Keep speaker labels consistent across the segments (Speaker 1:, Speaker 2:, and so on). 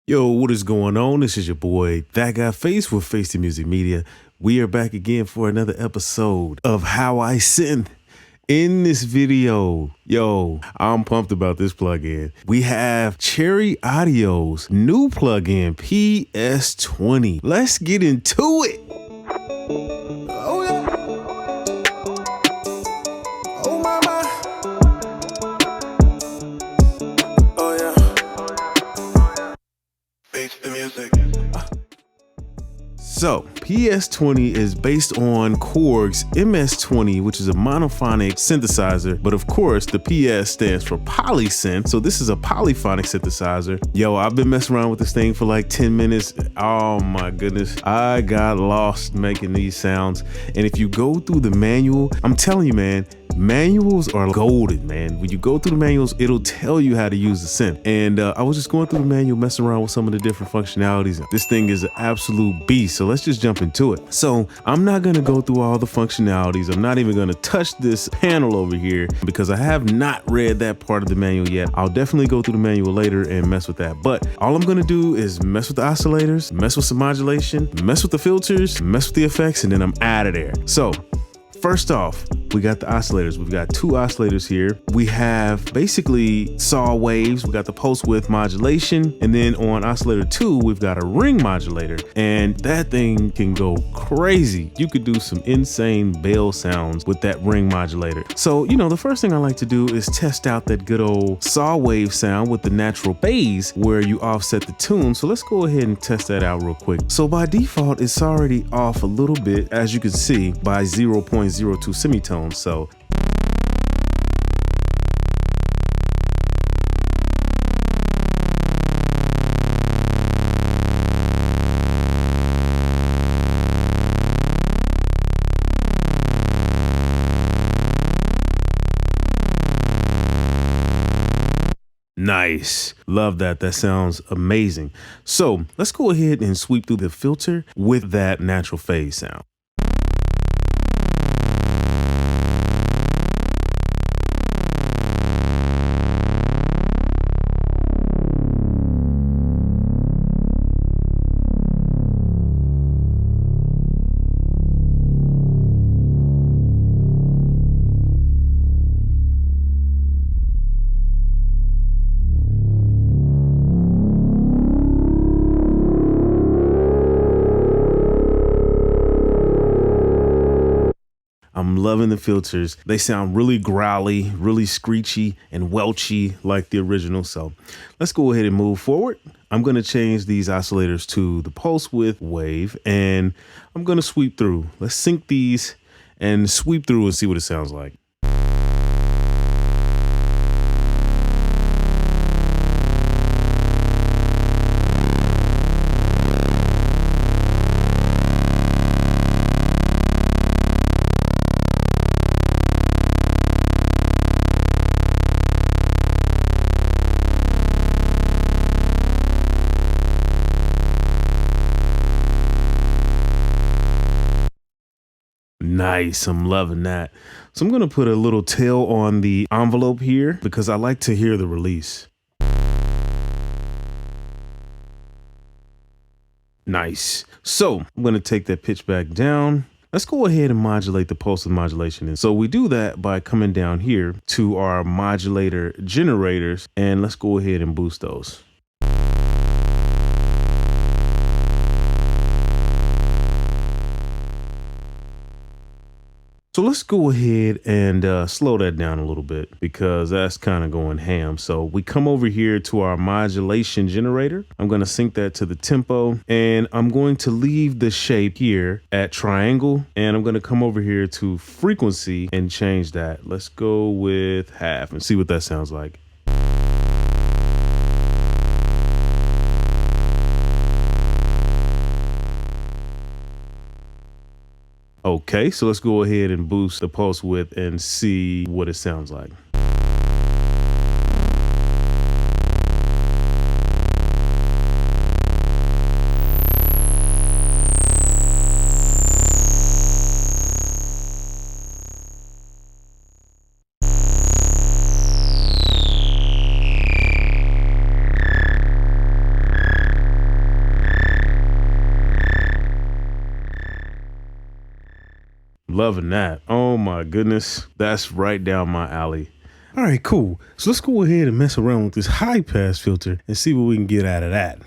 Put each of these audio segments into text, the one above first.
Speaker 1: Yo, what is going on? This is your boy, ThatGuyFace with Face the Music Media. We are back again for another episode of How I Synth. In this video, yo, I'm pumped about this plugin. We have Cherry Audio's new plugin, PS-20. Let's get into it. Oh yeah. Oh my. Oh yeah. Face the music. So, PS-20 is based on Korg's MS-20, which is a monophonic synthesizer, but of course the PS stands for polysynth, so this is a polyphonic synthesizer. Yo, I've been messing around with this thing for like 10 minutes. Oh my goodness, I got lost making these sounds. And if you go through the manual, I'm telling you, man, manuals are golden, man. When you go through the manuals, it'll tell you how to use the synth. And I was just going through the manual, messing around with some of the different functionalities. This thing is an absolute beast, so let's just jump into it. So I'm not gonna go through all the functionalities. I'm not even gonna touch this panel over here because I have not read that part of the manual yet. I'll definitely go through the manual later and mess with that. But all I'm gonna do is mess with the oscillators, mess with some modulation, mess with the filters, mess with the effects, and then I'm out of there. So first off, we got the oscillators. We've got two oscillators here. We have basically saw waves. We got the pulse width modulation. And then on oscillator 2, we've got a ring modulator. And that thing can go crazy. You could do some insane bell sounds with that ring modulator. So, you know, the first thing I like to do is test out that good old saw wave sound with the natural phase where you offset the tune. So let's go ahead and test that out real quick. So by default, it's already off a little bit, as you can see, by 0.02 semitones. So nice. Love that. That sounds amazing. So let's go ahead and sweep through the filter with that natural phase sound. I'm loving the filters. They sound really growly, really screechy and welchy like the original. So let's go ahead and move forward. I'm going to change these oscillators to the pulse width wave and I'm going to sweep through. Let's sync these and sweep through and see what it sounds like. Nice, I'm loving that. So I'm gonna put a little tail on the envelope here because I like to hear the release. Nice. So I'm gonna take that pitch back down. Let's go ahead and modulate the pulse with modulation. And so we do that by coming down here to our modulator generators and let's go ahead and boost those. So let's go ahead and slow that down a little bit because that's kind of going ham. So we come over here to our modulation generator. I'm going to sync that to the tempo and I'm going to leave the shape here at triangle and I'm going to come over here to frequency and change that. Let's go with half and see what that sounds like. Okay, so let's go ahead and boost the pulse width and see what it sounds like. Loving that. Oh my goodness. That's right down my alley. All right, cool. So let's go ahead and mess around with this high pass filter and see what we can get out of that.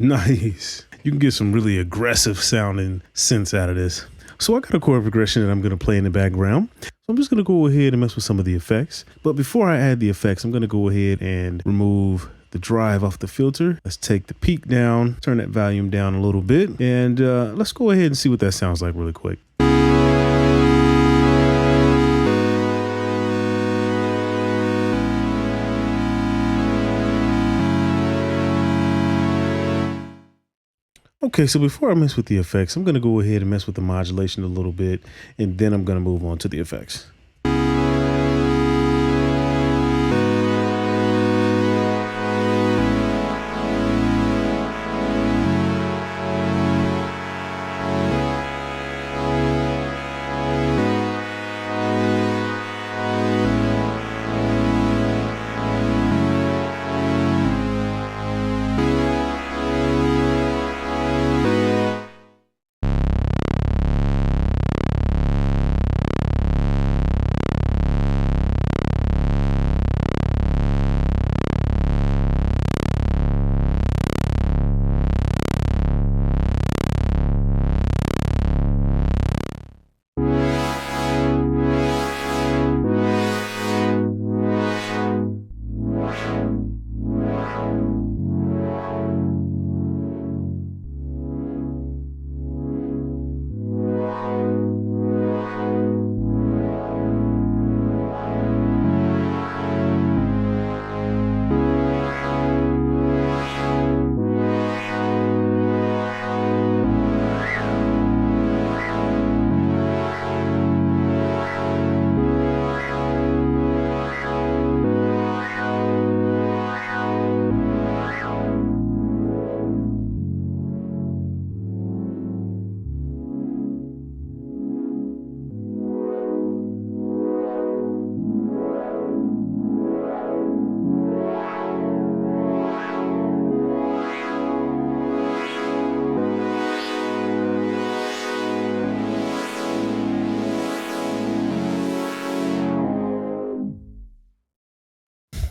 Speaker 1: Nice. You can get some really aggressive sounding synths out of this. So I got a chord progression that I'm going to play in the background. So I'm just going to go ahead and mess with some of the effects. But before I add the effects, I'm going to go ahead and remove the drive off the filter. Let's take the peak down, turn that volume down a little bit, and let's go ahead and see what that sounds like really quick. Okay, so before I mess with the effects, I'm going to go ahead and mess with the modulation a little bit, and then I'm going to move on to the effects.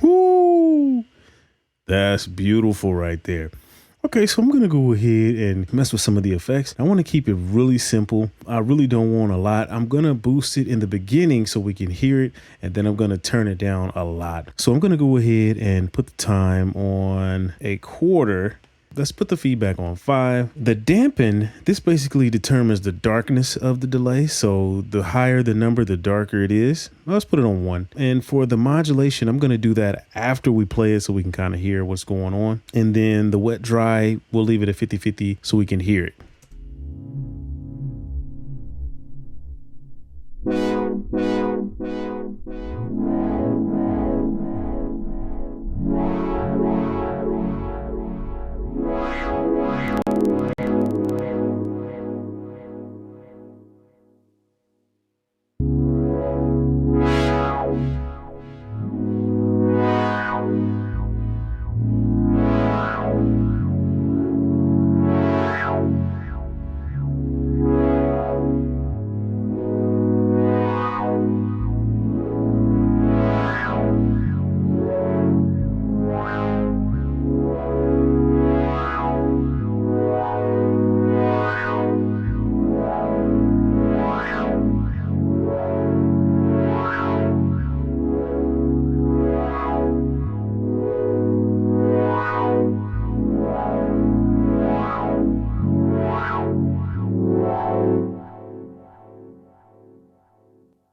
Speaker 1: Woo! That's beautiful right there. Okay, so I'm going to go ahead and mess with some of the effects. I want to keep it really simple. I really don't want a lot. I'm going to boost it in the beginning so we can hear it, and then I'm going to turn it down a lot. So I'm going to go ahead and put the time on 1/4. Let's put the feedback on 5. The dampen, this basically determines the darkness of the delay. So the higher the number, the darker it is. Let's put it on 1. And for the modulation, I'm going to do that after we play it so we can kind of hear what's going on. And then the wet dry, we'll leave it at 50-50 so we can hear it.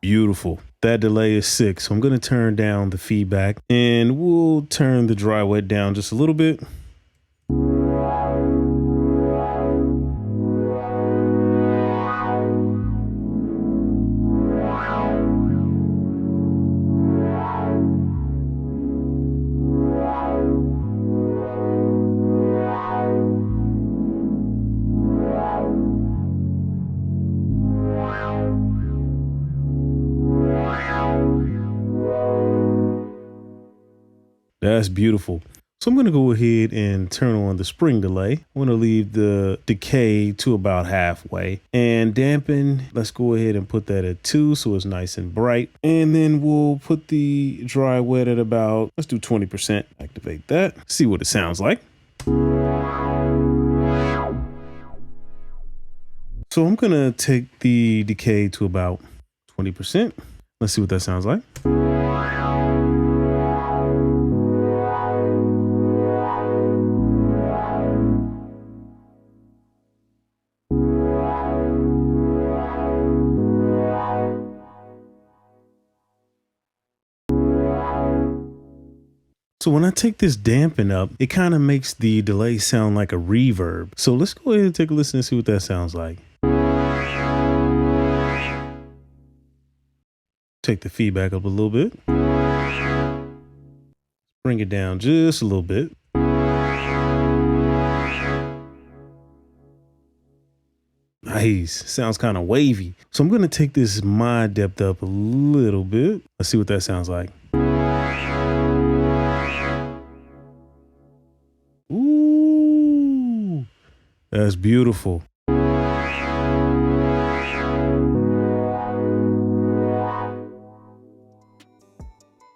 Speaker 1: Beautiful. That delay is sick. So I'm going to turn down the feedback and we'll turn the dry wet down just a little bit. That's beautiful. So I'm going to go ahead and turn on the spring delay. I'm going to leave the decay to about halfway and dampen. Let's go ahead and put that at 2 so it's nice and bright. And then we'll put the dry wet at about, let's do 20%. Activate that. See what it sounds like. So I'm going to take the decay to about 20%. Let's see what that sounds like. So when I take this dampen up, it kind of makes the delay sound like a reverb. So let's go ahead and take a listen and see what that sounds like. Take the feedback up a little bit. Bring it down just a little bit. Nice. Sounds kind of wavy. So I'm going to take this mod depth up a little bit. Let's see what that sounds like. Ooh, that's beautiful.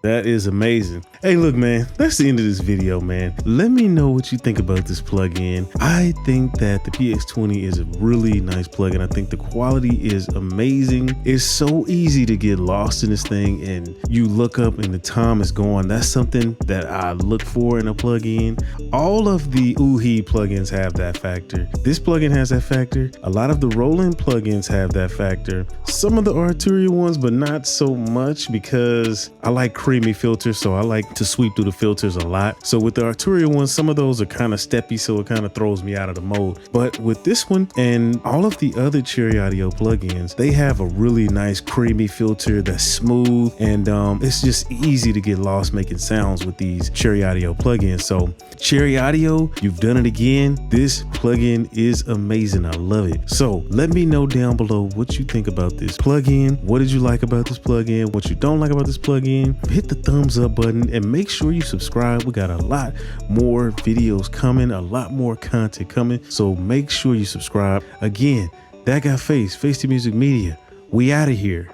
Speaker 1: That is amazing. Hey, look, man, that's the end of this video, man. Let me know what you think about this plugin. I think that the PS-20 is a really nice plugin. I think the quality is amazing. It's so easy to get lost in this thing and you look up and the time is gone. That's something that I look for in a plugin. All of the Oohee plugins have that factor. This plugin has that factor. A lot of the Roland plugins have that factor. Some of the Arturia ones, but not so much because I like creamy filters, so I like to sweep through the filters a lot. So with the Arturia ones, some of those are kind of steppy, so it kind of throws me out of the mode. But with this one and all of the other Cherry Audio plugins, they have a really nice creamy filter that's smooth, and it's just easy to get lost making sounds with these Cherry Audio plugins. So Cherry Audio, you've done it again. This plugin is amazing. I love it. So let me know down below what you think about this plugin. What did you like about this plugin? What you don't like about this plugin? Hit the thumbs up button and make sure you subscribe. We got a lot more videos coming, a lot more content coming. So make sure you subscribe. Again, ThatGuyFace, Face to Music Media. We out of here.